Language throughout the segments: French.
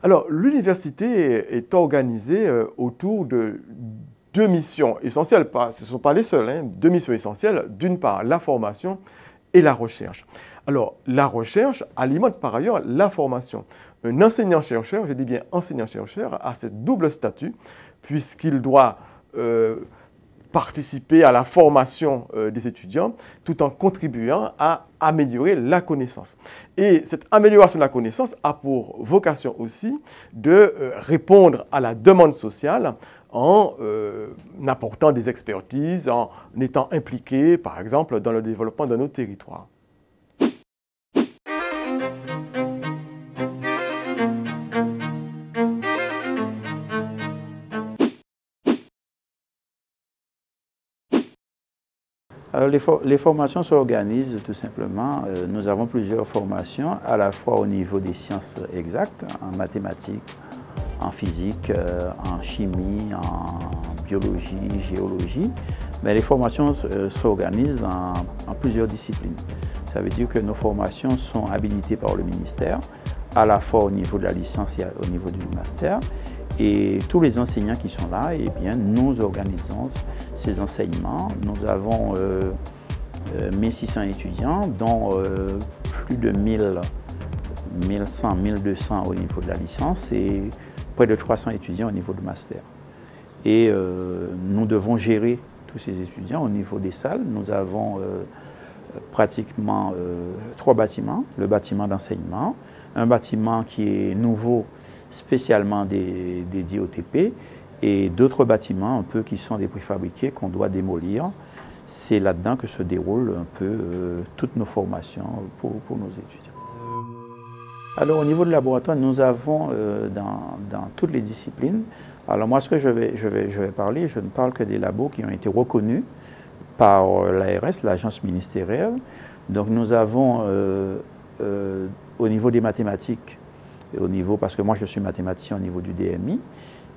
Alors, l'université est organisée autour de deux missions essentielles. Ce ne sont pas les seules, hein, deux missions essentielles. D'une part, la formation et la recherche. Alors, la recherche alimente par ailleurs la formation. Un enseignant-chercheur, je dis bien enseignant-chercheur, a ce double statut puisqu'il doit participer à la formation des étudiants tout en contribuant à améliorer la connaissance. Et cette amélioration de la connaissance a pour vocation aussi de répondre à la demande sociale en apportant des expertises, en étant impliqué, par exemple, dans le développement de nos territoires. Alors les formations s'organisent tout simplement. Nous avons plusieurs formations, à la fois au niveau des sciences exactes, en mathématiques, en physique, en chimie, en biologie, géologie. Mais les formations s'organisent en plusieurs disciplines. Ça veut dire que nos formations sont habilitées par le ministère, à la fois au niveau de la licence et au niveau du master. Et tous les enseignants qui sont là, eh bien, nous organisons ces enseignements. Nous avons 1600 étudiants, dont plus de 1100, 1200 au niveau de la licence et près de 300 étudiants au niveau du master. Et nous devons gérer tous ces étudiants au niveau des salles. Nous avons pratiquement 3 bâtiments. Le bâtiment d'enseignement, un bâtiment qui est nouveau, spécialement dédiés au TP, et d'autres bâtiments un peu qui sont des préfabriqués qu'on doit démolir. C'est là-dedans que se déroulent un peu toutes nos formations pour nos étudiants. Alors au niveau du laboratoire, nous avons dans toutes les disciplines, alors moi ce que je vais parler, je ne parle que des labos qui ont été reconnus par l'ARS, l'agence ministérielle. Donc nous avons au niveau des mathématiques, parce que moi je suis mathématicien au niveau du DMI,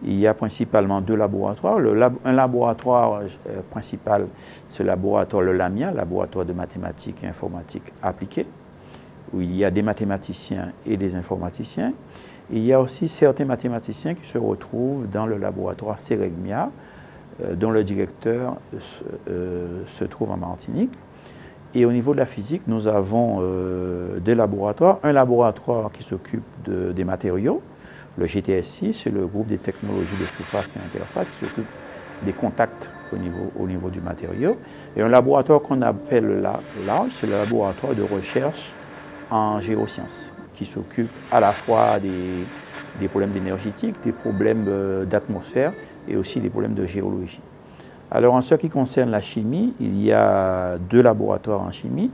il y a principalement 2 laboratoires. Un laboratoire principal, c'est le laboratoire le LAMIA, laboratoire de mathématiques et informatique appliquée, où il y a des mathématiciens et des informaticiens. Et il y a aussi certains mathématiciens qui se retrouvent dans le laboratoire CEREGMIA, dont le directeur se trouve en Martinique. Et au niveau de la physique, nous avons 2 laboratoires. Un laboratoire qui s'occupe des matériaux, le GTSI, c'est le groupe des technologies de surface et interface qui s'occupe des contacts au niveau du matériau. Et un laboratoire qu'on appelle LARGE, c'est le laboratoire de recherche en géosciences, qui s'occupe à la fois des problèmes énergétiques, des problèmes d'atmosphère et aussi des problèmes de géologie. Alors en ce qui concerne la chimie, il y a 2 laboratoires en chimie.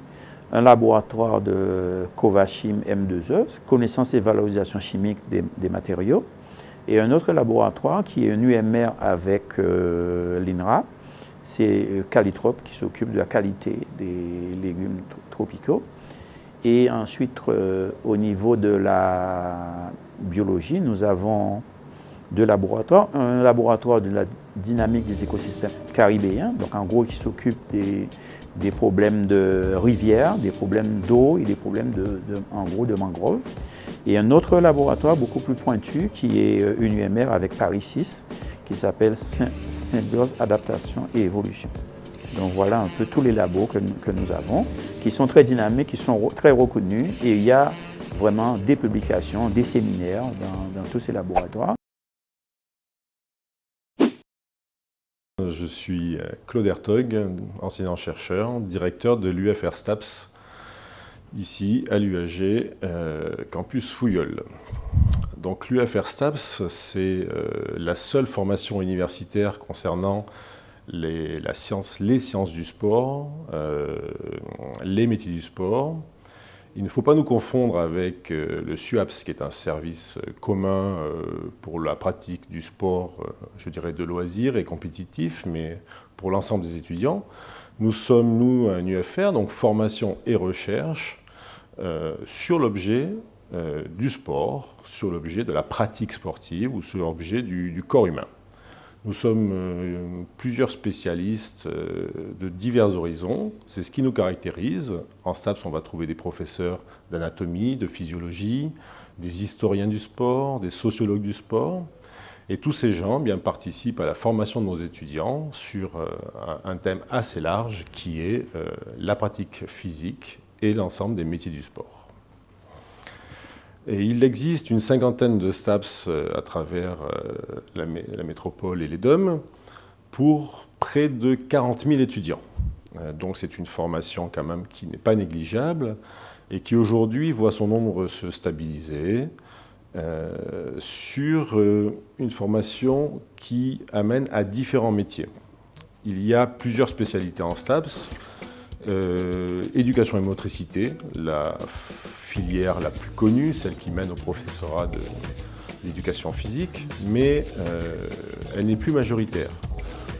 Un laboratoire de Covachim M2E, connaissance et valorisation chimique des matériaux, et un autre laboratoire qui est un UMR avec l'INRA, c'est Calitrop qui s'occupe de la qualité des légumes tropicaux. Et ensuite, au niveau de la biologie, nous avons 2 laboratoires. Un laboratoire de la dynamique des écosystèmes caribéens, donc en gros qui s'occupe des problèmes de rivières, des problèmes d'eau et des problèmes en gros de mangroves. Et un autre laboratoire beaucoup plus pointu qui est une UMR avec Paris 6 qui s'appelle Symbiose, Adaptation et Évolution. Donc voilà un peu tous les labos que nous avons, qui sont très dynamiques, qui sont très reconnus, et il y a vraiment des publications, des séminaires dans tous ces laboratoires. Je suis Claude Hertog, enseignant-chercheur, directeur de l'UFR STAPS, ici à l'UAG, campus Fouilleul. Donc l'UFR STAPS, c'est la seule formation universitaire concernant les sciences du sport, les métiers du sport. Il ne faut pas nous confondre avec le SUAPS, qui est un service commun pour la pratique du sport, je dirais de loisirs et compétitif, mais pour l'ensemble des étudiants. Nous sommes, nous, un UFR, donc formation et recherche, sur l'objet du sport, sur l'objet de la pratique sportive ou sur l'objet du corps humain. Nous sommes plusieurs spécialistes de divers horizons. C'est ce qui nous caractérise. En STAPS, on va trouver des professeurs d'anatomie, de physiologie, des historiens du sport, des sociologues du sport. Et tous ces gens participent à la formation de nos étudiants sur un thème assez large qui est la pratique physique et l'ensemble des métiers du sport. Et il existe une cinquantaine de STAPS à travers la métropole et les DOM pour près de 40 000 étudiants. Donc c'est une formation quand même qui n'est pas négligeable et qui aujourd'hui voit son nombre se stabiliser sur une formation qui amène à différents métiers. Il y a plusieurs spécialités en STAPS. Éducation et motricité, la filière la plus connue, celle qui mène au professorat de l'éducation physique, mais elle n'est plus majoritaire.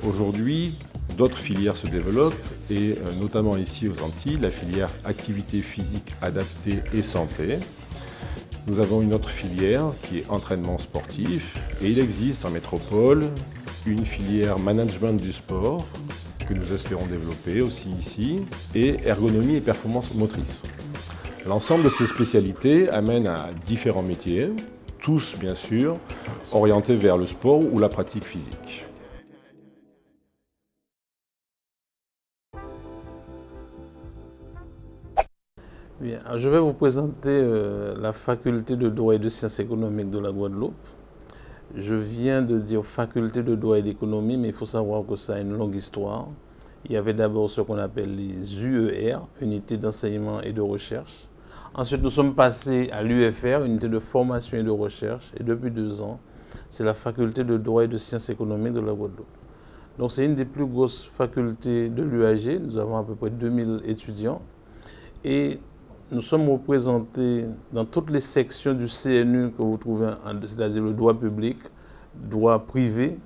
Aujourd'hui, d'autres filières se développent, et notamment ici aux Antilles, la filière activité physique adaptée et santé. Nous avons une autre filière qui est entraînement sportif, et il existe en métropole une filière management du sport que nous espérons développer aussi ici, et ergonomie et performance motrice. L'ensemble de ces spécialités amènent à différents métiers, tous bien sûr orientés vers le sport ou la pratique physique. Bien, je vais vous présenter la faculté de droit et de sciences économiques de la Guadeloupe. Je viens de dire faculté de droit et d'économie, mais il faut savoir que ça a une longue histoire. Il y avait d'abord ce qu'on appelle les UER, unités d'enseignement et de recherche. Ensuite, nous sommes passés à l'UFR, unité de formation et de recherche. Et depuis 2 ans, c'est la faculté de droit et de sciences économiques de la Guadeloupe. Donc c'est une des plus grosses facultés de l'UAG. Nous avons à peu près 2000 étudiants. Et nous sommes représentés dans toutes les sections du CNU que vous trouvez, c'est-à-dire le droit public, droit privé.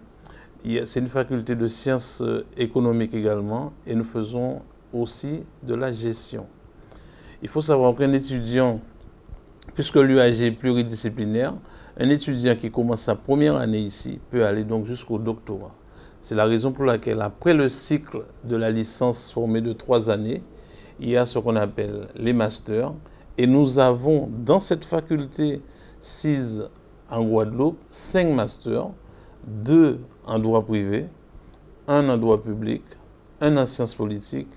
C'est une faculté de sciences économiques également, et nous faisons aussi de la gestion. Il faut savoir qu'un étudiant, puisque l'UAG est pluridisciplinaire, un étudiant qui commence sa première année ici peut aller donc jusqu'au doctorat. C'est la raison pour laquelle, après le cycle de la licence formée de 3 années, il y a ce qu'on appelle les masters. Et nous avons dans cette faculté 6 en Guadeloupe, 5 masters, 2 en droit privé, 1 en droit public, 1 en sciences politiques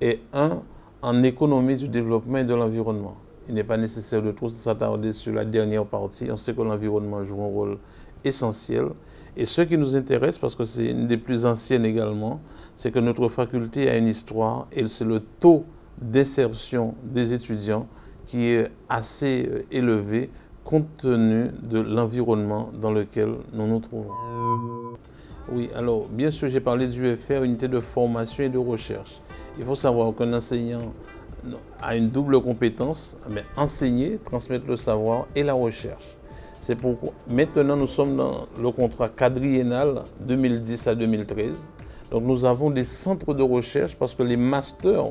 et 1 en économie du développement et de l'environnement. Il n'est pas nécessaire de trop s'attarder sur la dernière partie. On sait que l'environnement joue un rôle essentiel. Et ce qui nous intéresse, parce que c'est une des plus anciennes également, c'est que notre faculté a une histoire et c'est le taux d'insertion des étudiants qui est assez élevé compte tenu de l'environnement dans lequel nous nous trouvons. Oui, alors bien sûr j'ai parlé du UFR, unité de formation et de recherche. Il faut savoir qu'un enseignant a une double compétence, mais enseigner, transmettre le savoir et la recherche. C'est pourquoi maintenant nous sommes dans le contrat quadriennal 2010 à 2013. Donc nous avons des centres de recherche parce que les masters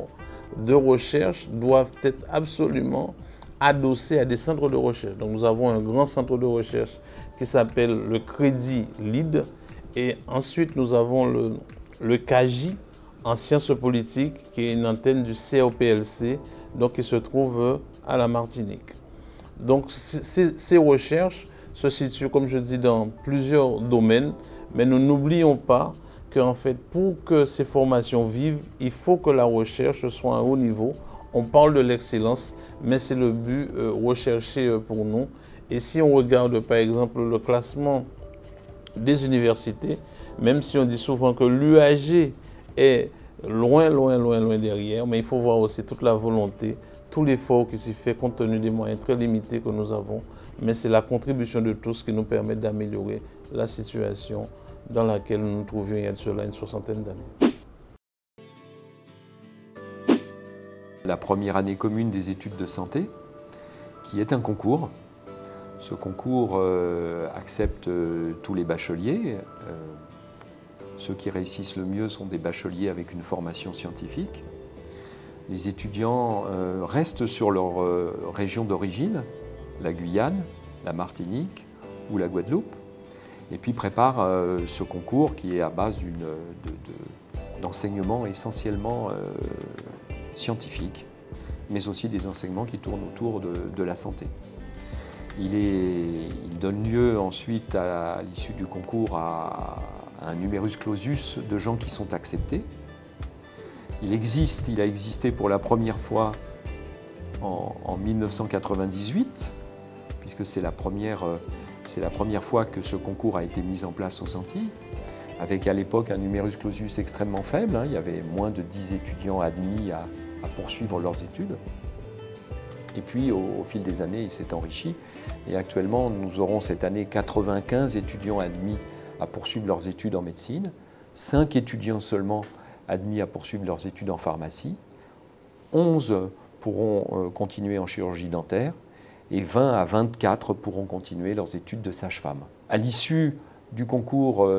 de recherche doivent être absolument adossés à des centres de recherche. Donc nous avons un grand centre de recherche qui s'appelle le Crédit LEAD, et ensuite nous avons le CAGI en sciences politiques qui est une antenne du COPLC, donc qui se trouve à la Martinique. Donc ces recherches se situent, comme je dis, dans plusieurs domaines, mais nous n'oublions pas qu'en fait, pour que ces formations vivent, il faut que la recherche soit à un haut niveau. On parle de l'excellence, mais c'est le but recherché pour nous. Et si on regarde par exemple le classement des universités, même si on dit souvent que l'UAG est loin derrière, mais il faut voir aussi toute la volonté, tout l'effort qui s'y fait compte tenu des moyens très limités que nous avons. Mais c'est la contribution de tous qui nous permet d'améliorer la situation dans laquelle nous nous trouvions il y a de cela une 60aine d'années. La première année commune des études de santé, qui est un concours. Ce concours accepte tous les bacheliers. Ceux qui réussissent le mieux sont des bacheliers avec une formation scientifique. Les étudiants restent sur leur région d'origine, la Guyane, la Martinique ou la Guadeloupe, et puis préparent ce concours qui est à base d'enseignements essentiellement scientifiques, mais aussi des enseignements qui tournent autour de la santé. Il donne lieu ensuite, à l'issue du concours, à un numerus clausus de gens qui sont acceptés. Il a existé pour la première fois en 1998, puisque c'est la première fois que ce concours a été mis en place aux Antilles, avec à l'époque un numerus clausus extrêmement faible. Il y avait moins de 10 étudiants admis à poursuivre leurs études. Et puis au fil des années, il s'est enrichi. Et actuellement, nous aurons cette année 95 étudiants admis à poursuivre leurs études en médecine, 5 étudiants seulement admis à poursuivre leurs études en pharmacie, 11 pourront continuer en chirurgie dentaire et 20 à 24 pourront continuer leurs études de sage-femme. À l'issue du concours,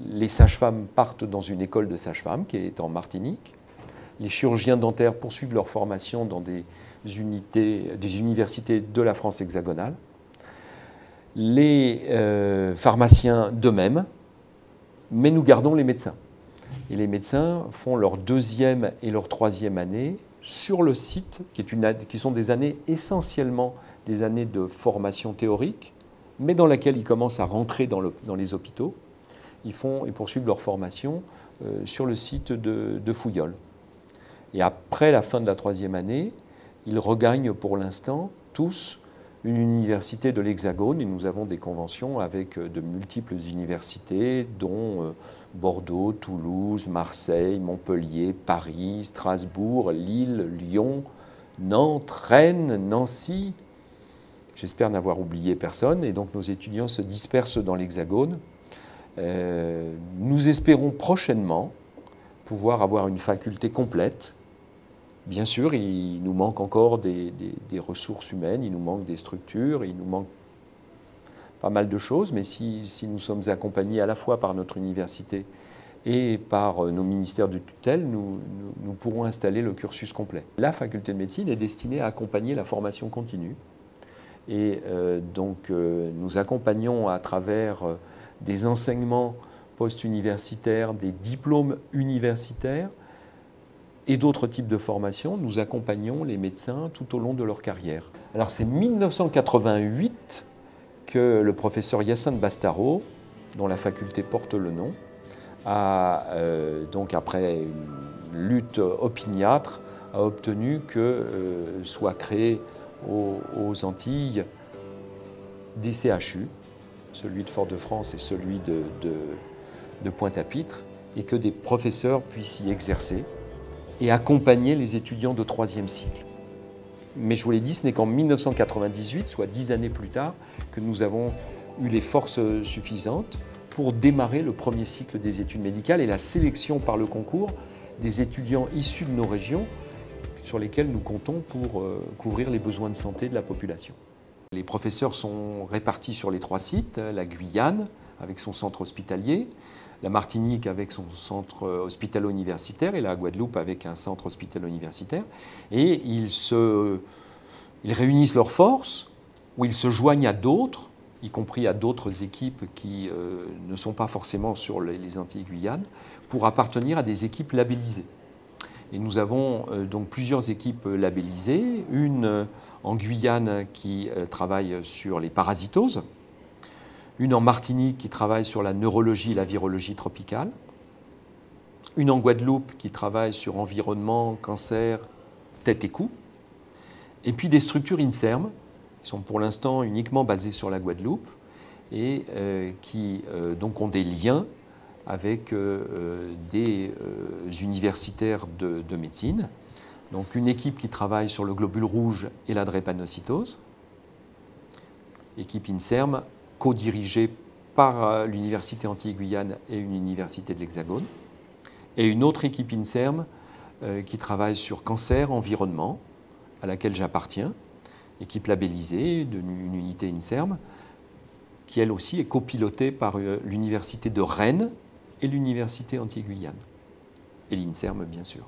les sages-femmes partent dans une école de sage-femmes qui est en Martinique. Les chirurgiens dentaires poursuivent leur formation dans des universités de la France hexagonale. Les pharmaciens de même, mais nous gardons les médecins. Et les médecins font leur 2e et leur 3e année sur le site, qui sont des années essentiellement des années de formation théorique, mais dans laquelle ils commencent à rentrer dans les hôpitaux. Ils poursuivent leur formation sur le site de Fouillol. Et après la fin de la 3e année, ils regagnent pour l'instant tous une université de l'Hexagone, et nous avons des conventions avec de multiples universités, dont Bordeaux, Toulouse, Marseille, Montpellier, Paris, Strasbourg, Lille, Lyon, Nantes, Rennes, Nancy. J'espère n'avoir oublié personne, et donc nos étudiants se dispersent dans l'Hexagone. Nous espérons prochainement pouvoir avoir une faculté complète. Bien sûr, il nous manque encore des ressources humaines, il nous manque des structures, il nous manque pas mal de choses, mais si nous sommes accompagnés à la fois par notre université et par nos ministères de tutelle, nous pourrons installer le cursus complet. La faculté de médecine est destinée à accompagner la formation continue. Et donc nous accompagnons à travers des enseignements post-universitaires, des diplômes universitaires, et d'autres types de formations, nous accompagnons les médecins tout au long de leur carrière. Alors c'est 1988 que le professeur Hyacinthe Bastaro, dont la faculté porte le nom, a, donc après une lutte opiniâtre, a obtenu que soient créés aux Antilles des CHU, celui de Fort-de-France et celui de Pointe-à-Pitre, et que des professeurs puissent y exercer et accompagner les étudiants de 3e cycle. Mais je vous l'ai dit, ce n'est qu'en 1998, soit 10 années plus tard, que nous avons eu les forces suffisantes pour démarrer le premier cycle des études médicales et la sélection par le concours des étudiants issus de nos régions sur lesquels nous comptons pour couvrir les besoins de santé de la population. Les professeurs sont répartis sur les 3 sites, la Guyane avec son centre hospitalier, la Martinique avec son centre hospitalo-universitaire et la Guadeloupe avec un centre hospitalo-universitaire. Et ils réunissent leurs forces ou ils se joignent à d'autres, y compris à d'autres équipes qui ne sont pas forcément sur les Antilles-Guyane, pour appartenir à des équipes labellisées. Et nous avons donc plusieurs équipes labellisées, une en Guyane qui travaille sur les parasitoses, une en Martinique qui travaille sur la neurologie et la virologie tropicale, une en Guadeloupe qui travaille sur environnement, cancer, tête et cou, et puis des structures INSERM qui sont pour l'instant uniquement basées sur la Guadeloupe et qui donc ont des liens avec des universitaires de médecine. Donc une équipe qui travaille sur le globule rouge et la drépanocytose, équipe INSERM co-dirigée par l'Université Antilles-Guyane et une université de l'Hexagone, et une autre équipe INSERM qui travaille sur cancer, environnement, à laquelle j'appartiens, équipe labellisée d'une unité INSERM, qui elle aussi est copilotée par l'Université de Rennes et l'Université Antilles-Guyane, et l'INSERM bien sûr.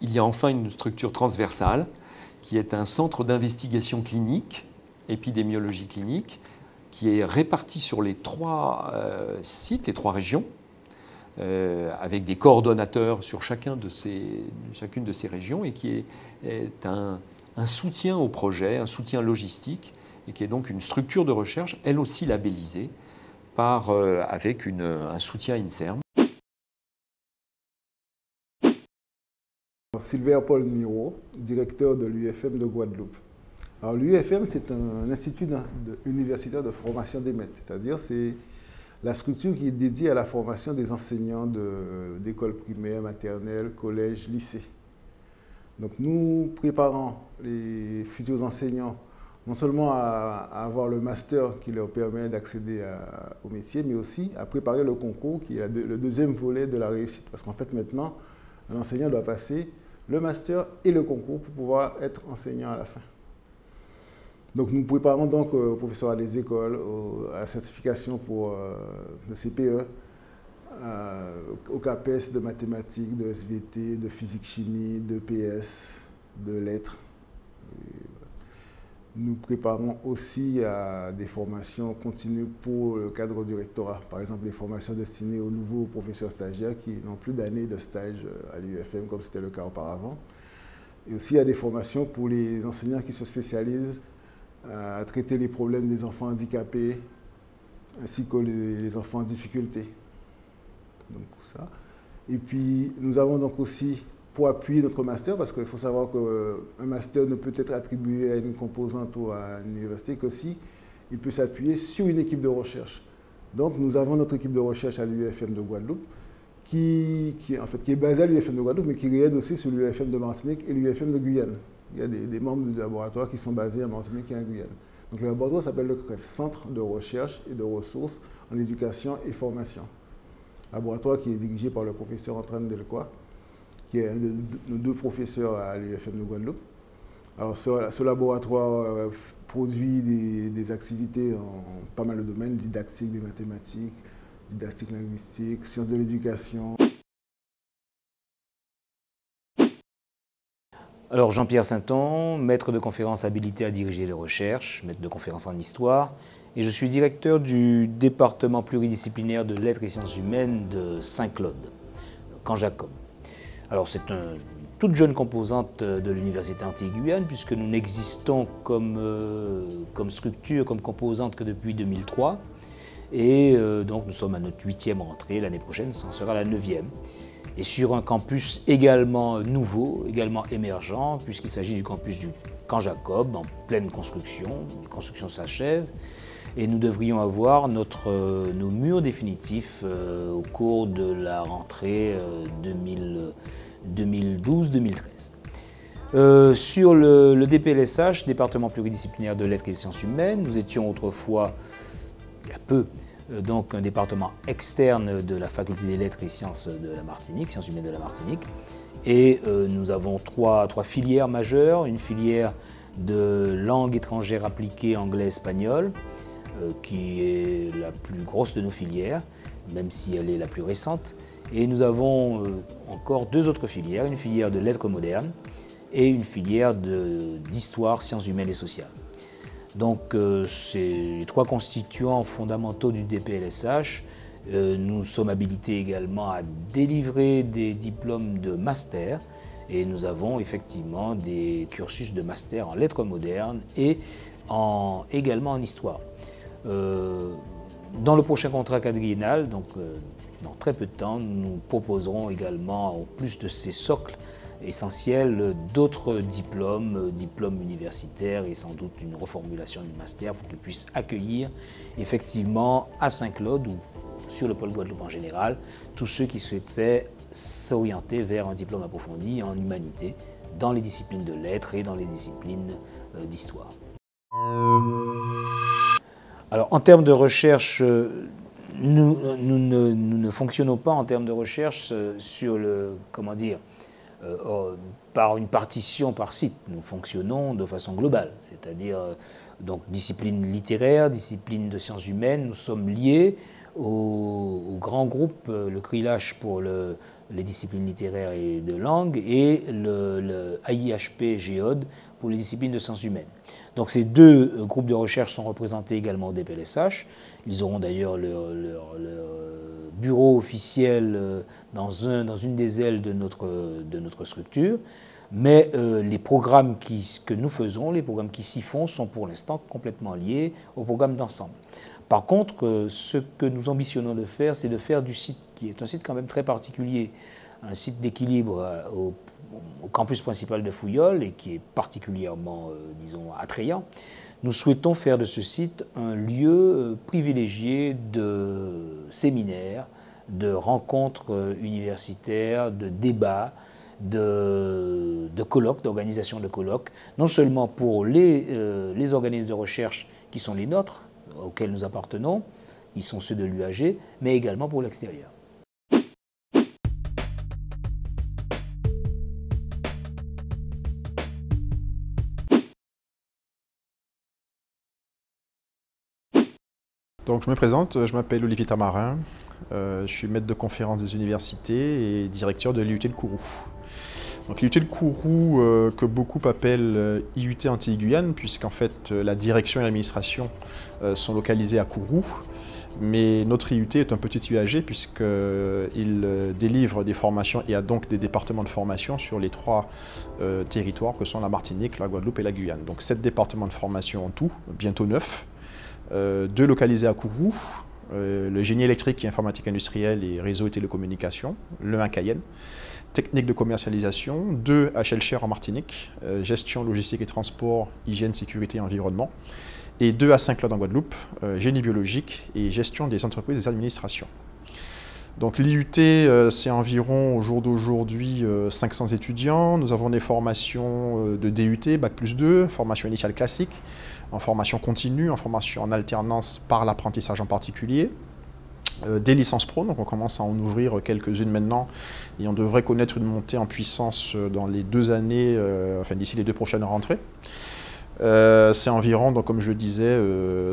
Il y a enfin une structure transversale qui est un centre d'investigation clinique, épidémiologie clinique, qui est réparti sur les 3 sites, les 3 régions, avec des coordonnateurs sur chacune de ces régions et qui est un un soutien au projet, un soutien logistique, et qui est donc une structure de recherche, elle aussi labellisée, avec un soutien INSERM. Sylvain Paul Miro, directeur de l'UFM de Guadeloupe. Alors l'UFM, c'est un institut universitaire de formation des maîtres, c'est-à-dire c'est la structure qui est dédiée à la formation des enseignants d'écoles primaires, maternelles, collèges, lycées. Donc nous préparons les futurs enseignants non seulement à avoir le master qui leur permet d'accéder au métier, mais aussi à préparer le concours qui est le deuxième volet de la réussite. Parce qu'en fait maintenant, un enseignant doit passer le master et le concours pour pouvoir être enseignant à la fin. Donc nous préparons donc aux professeurs des écoles, à la certification pour le CPE, au CAPES de mathématiques, de SVT, de physique-chimie, de PS, de lettres. Nous préparons aussi à des formations continues pour le cadre du rectorat. Par exemple, les formations destinées aux nouveaux professeurs stagiaires qui n'ont plus d'années de stage à l'UFM comme c'était le cas auparavant. Et aussi à des formations pour les enseignants qui se spécialisent à traiter les problèmes des enfants handicapés ainsi que les enfants en difficulté. Donc ça. Et puis nous avons donc aussi pour appuyer notre master, parce qu'il faut savoir qu'un master ne peut être attribué à une composante ou à une université que si il peut s'appuyer sur une équipe de recherche. Donc nous avons notre équipe de recherche à l'UFM de Guadeloupe qui est basée à l'UFM de Guadeloupe mais qui rayonne aussi sur l'UFM de Martinique et l'UFM de Guyane. Il y a des membres du laboratoire qui sont basés en Martinique et en Guyane. Donc le laboratoire s'appelle le CREF, Centre de recherche et de ressources en éducation et formation. Laboratoire qui est dirigé par le professeur Antoine Delcois, qui est un de nos deux professeurs à l'UFM de Guadeloupe. Alors ce laboratoire produit des activités en pas mal de domaines, didactique des mathématiques, didactique linguistique, sciences de l'éducation. Alors Jean-Pierre Sainton, maître de conférence habilité à diriger les recherches, maître de conférence en histoire, et je suis directeur du département pluridisciplinaire de lettres et sciences humaines de Saint-Claude, Camp Jacob. Alors c'est une toute jeune composante de l'Université Antilles-Guyane puisque nous n'existons comme structure, comme composante que depuis 2003. Et donc nous sommes à notre 8e rentrée, l'année prochaine ce sera la 9e. Et sur un campus également nouveau, également émergent, puisqu'il s'agit du campus du Camp Jacob en pleine construction. La construction s'achève. Et nous devrions avoir nos murs définitifs au cours de la rentrée 2012-2013. Sur le DPLSH, département pluridisciplinaire de lettres et sciences humaines, nous étions autrefois, il y a peu, donc un département externe de la faculté des lettres et sciences de la Martinique, sciences humaines de la Martinique. Et nous avons trois filières majeures, une filière de langue étrangère appliquée anglais-espagnol, qui est la plus grosse de nos filières, même si elle est la plus récente. Et nous avons encore deux autres filières, une filière de lettres modernes et une filière d'histoire, sciences humaines et sociales. Donc c'est les trois constituants fondamentaux du DPLSH. Nous sommes habilités également à délivrer des diplômes de master et nous avons effectivement des cursus de master en lettres modernes et également en histoire. Dans le prochain contrat quadriennal, donc dans très peu de temps, nous proposerons également, en plus de ces socles essentiels, d'autres diplômes universitaires et sans doute une reformulation du master pour qu'ils puissent accueillir effectivement à Saint-Claude ou sur le pôle Guadeloupe en général, tous ceux qui souhaitaient s'orienter vers un diplôme approfondi en humanité dans les disciplines de lettres et dans les disciplines d'histoire. Alors, en termes de recherche, nous ne fonctionnons pas en termes de recherche sur par une partition par site. Nous fonctionnons de façon globale, c'est-à-dire donc discipline littéraire, discipline de sciences humaines. Nous sommes liés au grand groupe, le CRILH pour les disciplines littéraires et de langue et le AIHP Géode pour les disciplines de sciences humaines. Donc ces deux groupes de recherche sont représentés également au DPLSH. Ils auront d'ailleurs leur bureau officiel dans une des ailes de notre structure. Mais les programmes que nous faisons, les programmes qui s'y font, sont pour l'instant complètement liés au programme d'ensemble. Par contre, ce que nous ambitionnons de faire, c'est de faire du site, qui est un site quand même très particulier, un site d'équilibre au campus principal de Fouillol et qui est particulièrement, disons, attrayant. Nous souhaitons faire de ce site un lieu privilégié de séminaires, de rencontres universitaires, de débats, de colloques, d'organisation de colloques, non seulement pour les organismes de recherche qui sont les nôtres, auxquels nous appartenons, qui sont ceux de l'UAG, mais également pour l'extérieur. Donc je me présente, je m'appelle Olivier Tamarin, je suis maître de conférence des universités et directeur de l'IUT de Kourou. Donc l'IUT de Kourou, que beaucoup appellent IUT Antilles-Guyane, puisqu'en fait la direction et l'administration sont localisées à Kourou, mais notre IUT est un petit UAG puisqu'il délivre des formations et a donc des départements de formation sur les 3 territoires que sont la Martinique, la Guadeloupe et la Guyane. Donc 7 départements de formation en tout, bientôt 9. 2 localisés à Kourou, le génie électrique et informatique industrielle et réseau et télécommunications, le 1 à Cayenne, technique de commercialisation, 2 à Chelcher en Martinique, gestion logistique et transport, hygiène, sécurité et environnement, et 2 à Saint-Claude en Guadeloupe, génie biologique et gestion des entreprises et des administrations. Donc l'IUT, c'est environ au jour d'aujourd'hui 500 étudiants. Nous avons des formations de DUT, Bac+2, formation initiale classique, en formation continue, en formation en alternance par l'apprentissage en particulier, des licences pro, donc on commence à en ouvrir quelques-unes maintenant et on devrait connaître une montée en puissance dans les 2 années, enfin d'ici les 2 prochaines rentrées. C'est environ, donc, comme je le disais,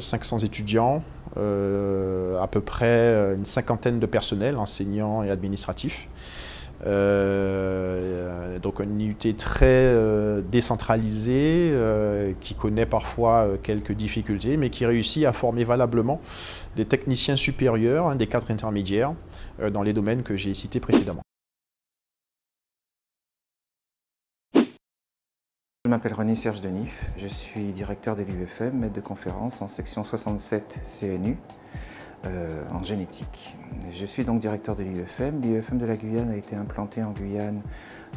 500 étudiants, à peu près une 50aine de personnels, enseignants et administratifs. Donc un IUT très décentralisé, qui connaît parfois quelques difficultés, mais qui réussit à former valablement des techniciens supérieurs, des cadres intermédiaires, dans les domaines que j'ai cités précédemment. Je m'appelle René Serge Denif, je suis directeur de l'UFM, maître de conférence en section 67 CNU en génétique. Je suis donc directeur de l'UFM. L'UFM de la Guyane a été implanté en Guyane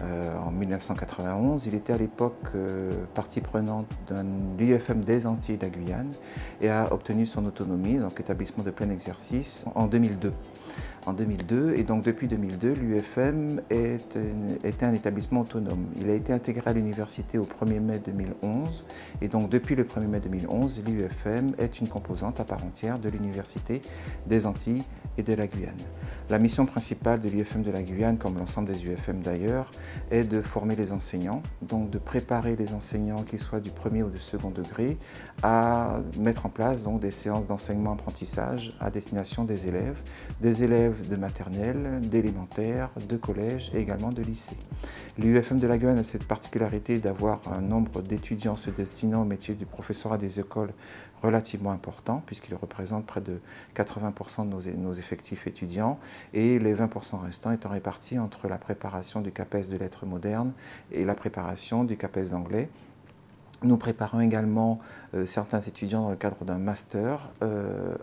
en 1991. Il était à l'époque partie prenante d'un l'UFM des Antilles de la Guyane et a obtenu son autonomie, donc établissement de plein exercice, en 2002. Et donc depuis 2002, l'UFM était un établissement autonome. Il a été intégré à l'université au 1er mai 2011 et donc depuis le 1er mai 2011, l'UFM est une composante à part entière de l'université des Antilles et de la Guyane. La mission principale de l'UFM de la Guyane, comme l'ensemble des UFM d'ailleurs, est de former les enseignants, donc de préparer les enseignants, qu'ils soient du premier ou du second degré, à mettre en place donc des séances d'enseignement-apprentissage à destination des élèves de maternelle, d'élémentaire, de collège et également de lycée. L'UFM de la Guyane a cette particularité d'avoir un nombre d'étudiants se destinant au métier du professorat des écoles relativement important, puisqu'il représente près de 80% de nos effectifs étudiants, et les 20% restants étant répartis entre la préparation du CAPES de lettres modernes et la préparation du CAPES d'anglais. Nous préparons également certains étudiants dans le cadre d'un master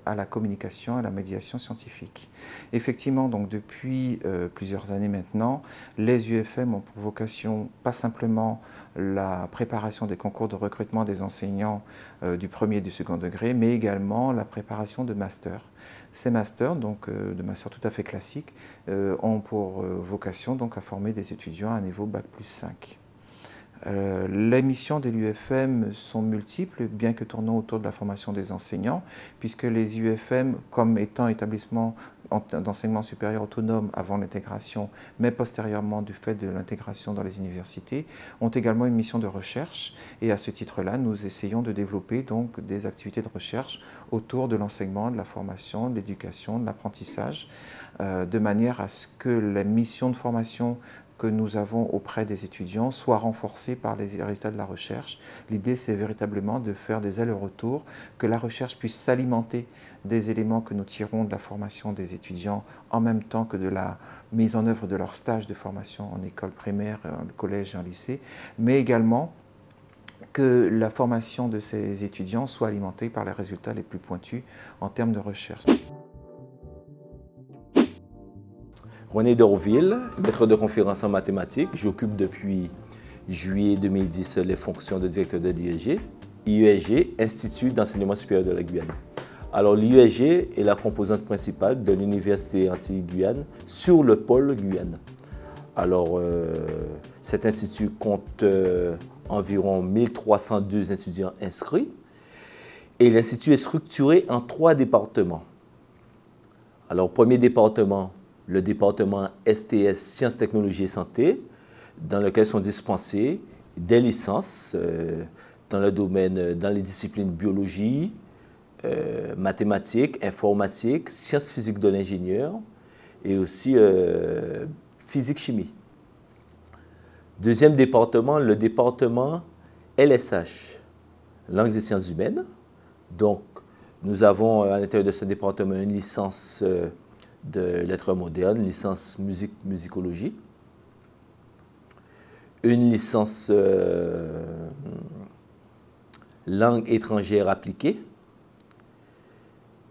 à la communication et à la médiation scientifique. Effectivement, donc depuis plusieurs années maintenant, les UFM ont pour vocation pas simplement la préparation des concours de recrutement des enseignants du premier et du second degré, mais également la préparation de masters. Ces masters, donc de masters tout à fait classiques, ont pour vocation donc à former des étudiants à un niveau Bac+5. Les missions de l'UFM sont multiples, bien que tournant autour de la formation des enseignants, puisque les UFM, comme étant établissements d'enseignement supérieur autonome avant l'intégration, mais postérieurement du fait de l'intégration dans les universités, ont également une mission de recherche. Et à ce titre-là, nous essayons de développer donc des activités de recherche autour de l'enseignement, de la formation, de l'éducation, de l'apprentissage, de manière à ce que la mission de formation que nous avons auprès des étudiants soit renforcée par les résultats de la recherche. L'idée, c'est véritablement de faire des allers-retours, que la recherche puisse s'alimenter des éléments que nous tirons de la formation des étudiants en même temps que de la mise en œuvre de leur stage de formation en école primaire, en collège et en lycée, mais également que la formation de ces étudiants soit alimentée par les résultats les plus pointus en termes de recherche. René Dorville, maître de conférence en mathématiques. J'occupe depuis juillet 2010 les fonctions de directeur de l'IEG. IEG, Institut d'enseignement supérieur de la Guyane. Alors l'IEG est la composante principale de l'Université Antilles-Guyane sur le pôle Guyane. Alors cet institut compte environ 1302 étudiants inscrits et l'institut est structuré en 3 départements. Alors premier département, le département STS, Sciences, Technologies et Santé, dans lequel sont dispensées des licences dans le domaine, dans les disciplines biologie, mathématiques, informatique, sciences physiques de l'ingénieur et aussi physique-chimie. Deuxième département, le département LSH, langues et sciences humaines. Donc, nous avons à l'intérieur de ce département une licence de lettres modernes, licence musicologie, une licence langue étrangère appliquée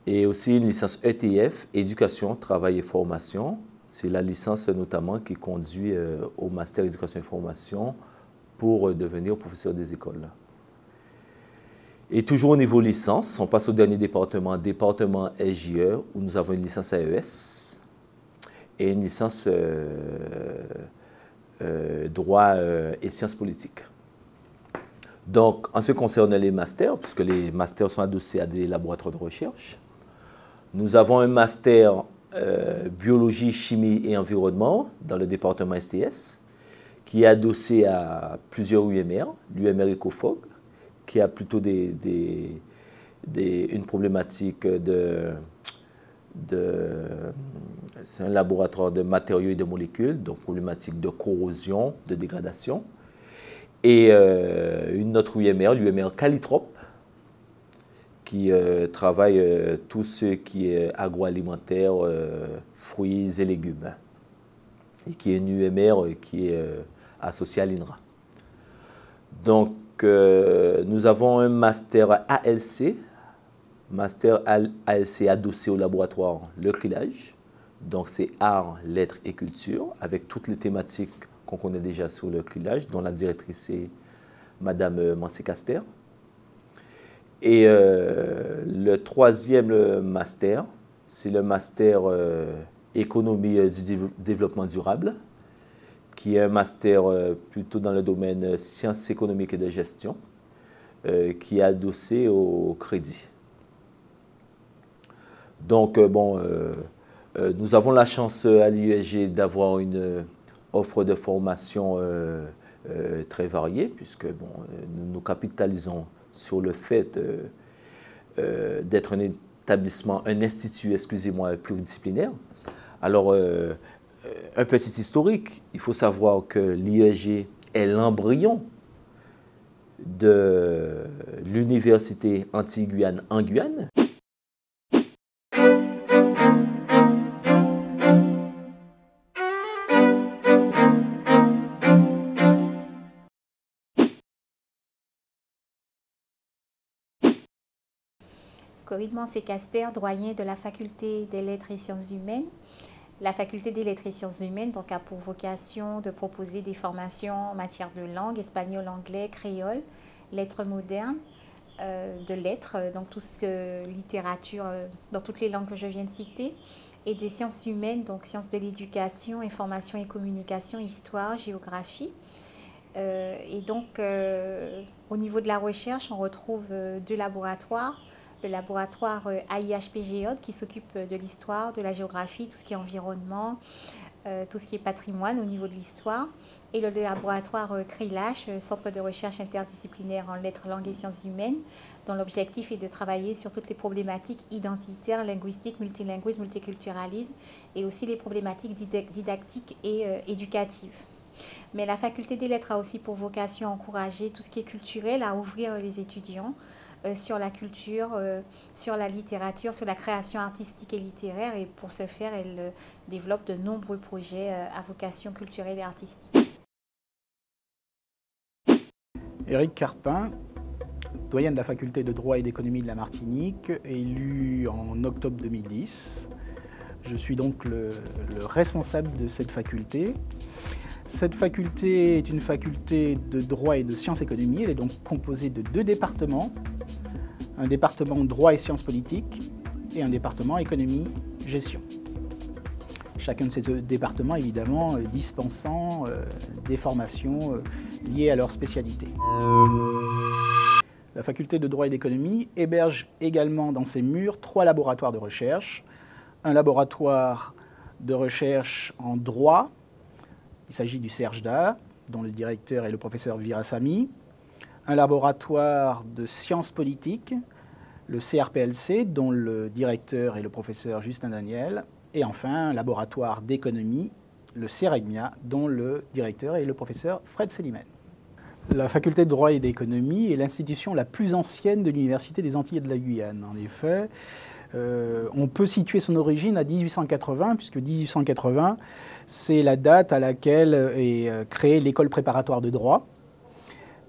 et aussi une licence ETF, éducation, travail et formation. C'est la licence notamment qui conduit au master éducation et formation pour devenir professeur des écoles. Et toujours au niveau licence, on passe au dernier département, département SJE, où nous avons une licence AES et une licence droit et sciences politiques. Donc, en ce qui concerne les masters, puisque les masters sont adossés à des laboratoires de recherche, nous avons un master biologie, chimie et environnement dans le département STS, qui est adossé à plusieurs UMR, l'UMR EcoFog, qui a plutôt une problématique c'est un laboratoire de matériaux et de molécules, donc problématique de corrosion, de dégradation. Et une autre UMR, l'UMR Calitrope, qui travaille tout ce qui est agroalimentaire, fruits et légumes, et qui est une UMR qui est associée à l'INRA. Donc, nous avons un master ALC, adossé au laboratoire Le Crilage. Donc, c'est art, lettres et culture, avec toutes les thématiques qu'on connaît déjà sur Le Crilage, dont la directrice est Madame Mancé-Caster. Et le troisième master, c'est le master économie du développement durable, qui est un master plutôt dans le domaine sciences économiques et de gestion, qui est adossé au crédit. Donc, nous avons la chance à l'IEG d'avoir une offre de formation très variée, puisque nous nous capitalisons sur le fait d'être un établissement, un institut, excusez-moi, pluridisciplinaire. Alors, un petit historique, il faut savoir que l'IEG est l'embryon de l'Université Antilles-Guyane en Guyane. Corinne Mancé-Caster, doyen de la Faculté des Lettres et Sciences Humaines. La Faculté des Lettres et Sciences Humaines donc, a pour vocation de proposer des formations en matière de langue, espagnol, anglais, créole, lettres modernes, de lettres, donc littérature dans toutes les langues que je viens de citer, et des sciences humaines, donc sciences de l'éducation, information et communication, histoire, géographie. Et donc, au niveau de la recherche, on retrouve 2 laboratoires. Le laboratoire AIHPGEOD qui s'occupe de l'histoire, de la géographie, tout ce qui est environnement, tout ce qui est patrimoine au niveau de l'histoire. Et le laboratoire CRILACH, Centre de recherche interdisciplinaire en lettres, langues et sciences humaines, dont l'objectif est de travailler sur toutes les problématiques identitaires, linguistiques, multilinguisme, multiculturalisme, et aussi les problématiques didactiques et éducatives. Mais la faculté des lettres a aussi pour vocation à encourager tout ce qui est culturel, à ouvrir les étudiants sur la culture, sur la littérature, sur la création artistique et littéraire. Et pour ce faire, elle développe de nombreux projets à vocation culturelle et artistique. Éric Carpin, doyen de la faculté de droit et d'économie de la Martinique, élu en octobre 2010. Je suis donc le responsable de cette faculté. Cette faculté est une faculté de droit et de sciences économiques. Elle est donc composée de 2 départements. Un département droit et sciences politiques et un département économie-gestion. Chacun de ces 2 départements, évidemment, dispensant des formations liées à leur spécialité. La faculté de droit et d'économie héberge également dans ses murs 3 laboratoires de recherche. Un laboratoire de recherche en droit, il s'agit du CERJDA, dont le directeur est le professeur Virasamy. Un laboratoire de sciences politiques, le CRPLC, dont le directeur est le professeur Justin Daniel. Et enfin, un laboratoire d'économie, le CEREGMIA, dont le directeur est le professeur Fred Selimène. La faculté de droit et d'économie est l'institution la plus ancienne de l'Université des Antilles et de la Guyane. En effet, on peut situer son origine à 1880, puisque 1880, c'est la date à laquelle est créée l'école préparatoire de droit.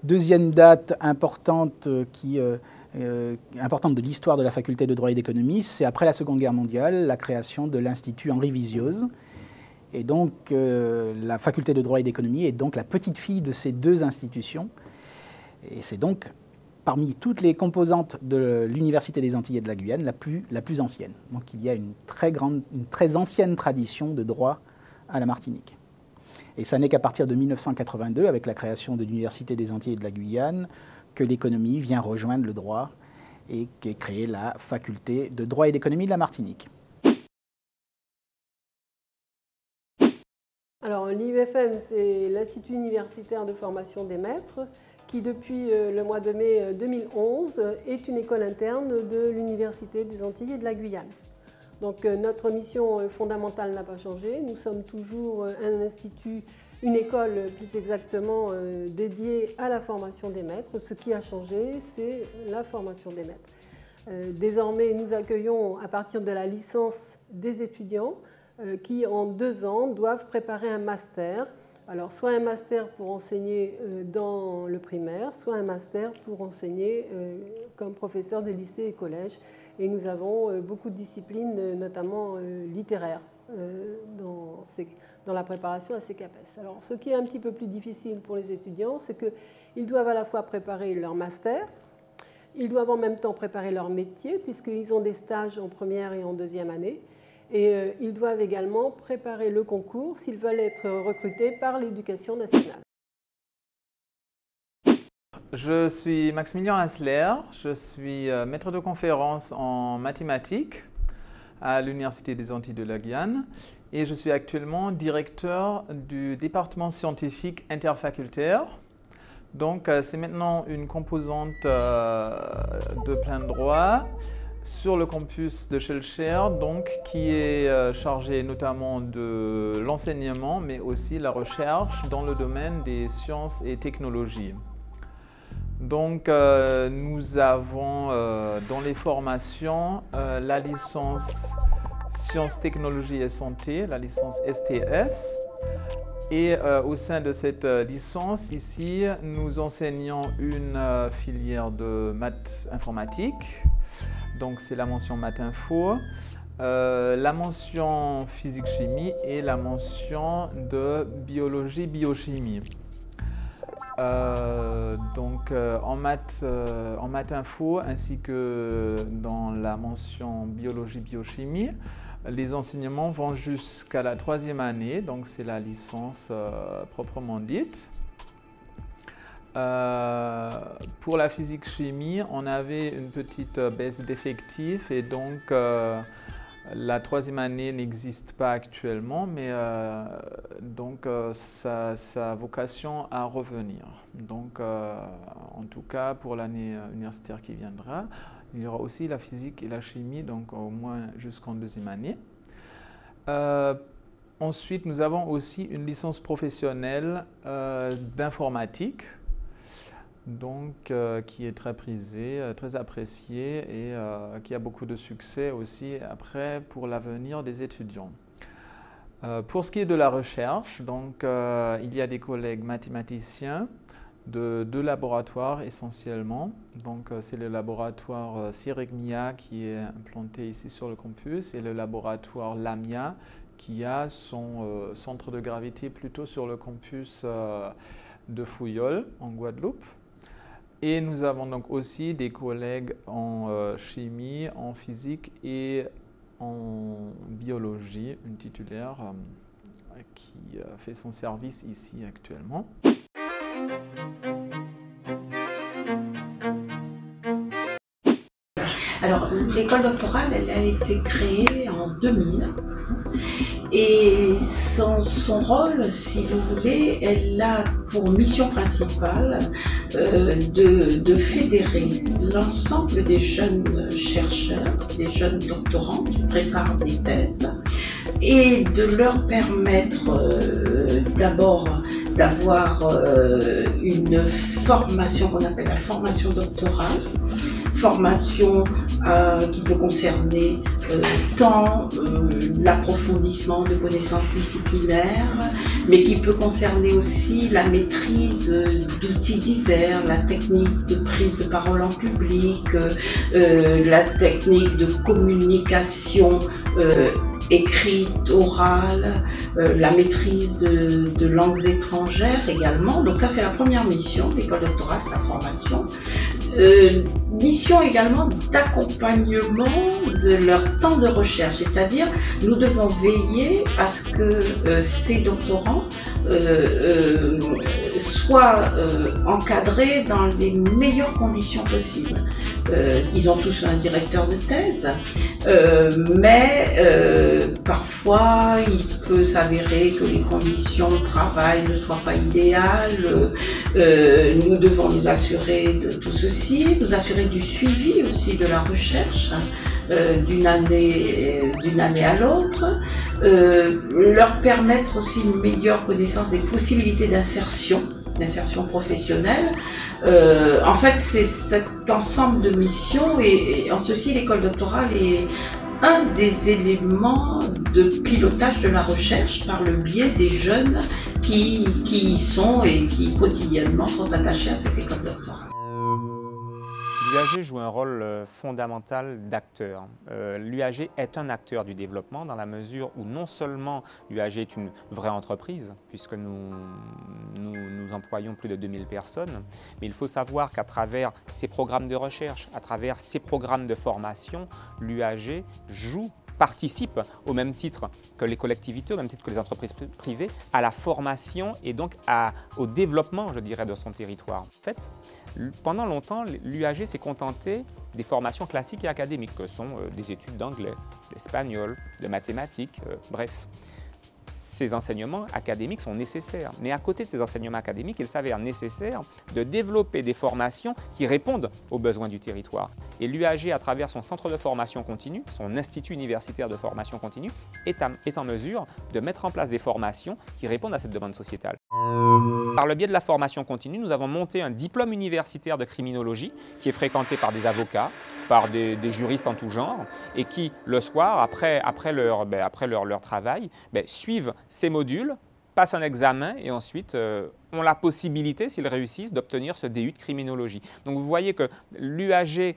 Deuxième date importante importante de l'histoire de la faculté de droit et d'économie, c'est après la Seconde Guerre mondiale, la création de l'Institut Henri Vizioz. Et donc, la faculté de droit et d'économie est donc la petite fille de ces 2 institutions. Et c'est donc, parmi toutes les composantes de l'Université des Antilles et de la Guyane, la plus ancienne. Donc, il y a une très ancienne tradition de droit à la Martinique. Et ça n'est qu'à partir de 1982, avec la création de l'Université des Antilles et de la Guyane, que l'économie vient rejoindre le droit et qu'est créée la faculté de droit et d'économie de la Martinique. Alors l'IUFM, c'est l'Institut universitaire de formation des maîtres qui, depuis le mois de mai 2011, est une école interne de l'Université des Antilles et de la Guyane. Donc notre mission fondamentale n'a pas changé. Nous sommes toujours un institut, une école plus exactement dédiée à la formation des maîtres. Ce qui a changé, c'est la formation des maîtres. Désormais, nous accueillons à partir de la licence des étudiants qui, en 2 ans, doivent préparer un master. Alors, soit un master pour enseigner dans le primaire, soit un master pour enseigner comme professeur de lycée et collège. Et nous avons beaucoup de disciplines, notamment littéraires, dans la préparation à ces CAPES. Alors, ce qui est un petit peu plus difficile pour les étudiants, c'est qu'ils doivent à la fois préparer leur master, ils doivent en même temps préparer leur métier, puisqu'ils ont des stages en première et en 2e année, et ils doivent également préparer le concours s'ils veulent être recrutés par l'Éducation nationale. Je suis Maximilien Hasler, je suis maître de conférence en mathématiques à l'Université des Antilles de la Guyane et je suis actuellement directeur du département scientifique interfacultaire. Donc c'est maintenant une composante de plein droit sur le campus de Schellcher, donc qui est chargé notamment de l'enseignement mais aussi la recherche dans le domaine des sciences et technologies. Donc nous avons dans les formations la licence Sciences, Technologies et Santé, la licence STS. Et au sein de cette licence, ici, nous enseignons une filière de maths informatique. Donc c'est la mention maths info, la mention physique-chimie et la mention de biologie biochimie. En maths info ainsi que dans la mention biologie biochimie, les enseignements vont jusqu'à la 3e année, donc c'est la licence proprement dite. Pour la physique-chimie, on avait une petite baisse d'effectifs et donc la 3e année n'existe pas actuellement, mais ça a vocation à revenir. Donc, en tout cas, pour l'année universitaire qui viendra, il y aura aussi la physique et la chimie, donc au moins jusqu'en 2e année. Ensuite, nous avons aussi une licence professionnelle d'informatique, donc qui est très prisée, très appréciée et qui a beaucoup de succès aussi après pour l'avenir des étudiants. Pour ce qui est de la recherche, donc, il y a des collègues mathématiciens de deux laboratoires essentiellement. Donc, c'est le laboratoire CIREGMIA qui est implanté ici sur le campus et le laboratoire LAMIA qui a son centre de gravité plutôt sur le campus de Fouillol en Guadeloupe. Et nous avons donc aussi des collègues en chimie, en physique et en biologie, une titulaire qui fait son service ici actuellement. Alors, l'école doctorale, elle a été créée en 2000 et son rôle, si vous voulez, elle a pour mission principale de fédérer l'ensemble des jeunes chercheurs, des jeunes doctorants qui préparent des thèses et de leur permettre d'abord d'avoir une formation qu'on appelle la formation doctorale, formation qui peut concerner tant l'approfondissement de connaissances disciplinaires, mais qui peut concerner aussi la maîtrise d'outils divers, la technique de prise de parole en public, la technique de communication écrite, orale, la maîtrise de langues étrangères également. Donc ça, c'est la première mission de l'école doctorale, c'est la formation. Mission également d'accompagnement de leur temps de recherche, c'est-à-dire nous devons veiller à ce que ces doctorants soient encadrés dans les meilleures conditions possibles. Ils ont tous un directeur de thèse, mais parfois il peut s'avérer que les conditions de travail ne soient pas idéales. Nous devons nous assurer de tout ceci, nous assurer du suivi aussi de la recherche d'une année à l'autre, leur permettre aussi une meilleure connaissance des possibilités d'insertion professionnelle. En fait, c'est cet ensemble de missions et en ceci, l'école doctorale est un des éléments de pilotage de la recherche par le biais des jeunes qui y sont et qui quotidiennement sont attachés à cette école doctorale. L'UAG joue un rôle fondamental d'acteur. L'UAG est un acteur du développement dans la mesure où non seulement l'UAG est une vraie entreprise, puisque nous employons plus de 2000 personnes, mais il faut savoir qu'à travers ces programmes de recherche, à travers ces programmes de formation, l'UAG participe au même titre que les collectivités, au même titre que les entreprises privées, à la formation et donc au développement, je dirais, de son territoire. En fait, pendant longtemps, l'UAG s'est contenté des formations classiques et académiques, que sont des études d'anglais, d'espagnol, de mathématiques, bref. Ces enseignements académiques sont nécessaires, mais à côté de ces enseignements académiques, il s'avère nécessaire de développer des formations qui répondent aux besoins du territoire. Et l'UAG, à travers son centre de formation continue, son institut universitaire de formation continue, est en mesure de mettre en place des formations qui répondent à cette demande sociétale. Par le biais de la formation continue, nous avons monté un diplôme universitaire de criminologie qui est fréquenté par des avocats, par des juristes en tout genre, et qui, le soir, après leur travail, suivent ces modules, passent un examen et ensuite ont la possibilité, s'ils réussissent, d'obtenir ce DU de criminologie. Donc vous voyez que l'UAG,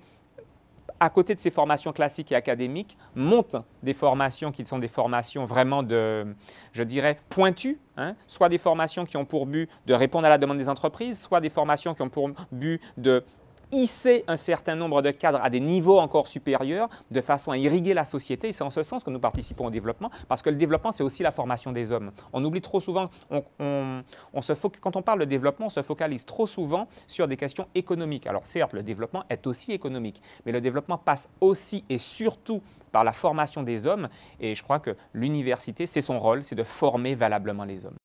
à côté de ces formations classiques et académiques, monte des formations qui sont des formations vraiment je dirais, pointues, soit des formations qui ont pour but de répondre à la demande des entreprises, soit des formations qui ont pour but de hisser un certain nombre de cadres à des niveaux encore supérieurs de façon à irriguer la société. Et c'est en ce sens que nous participons au développement, parce que le développement, c'est aussi la formation des hommes. On oublie trop souvent, quand on parle de développement, on se focalise trop souvent sur des questions économiques. Alors certes, le développement est aussi économique, mais le développement passe aussi et surtout par la formation des hommes. Et je crois que l'université, c'est son rôle, c'est de former valablement les hommes.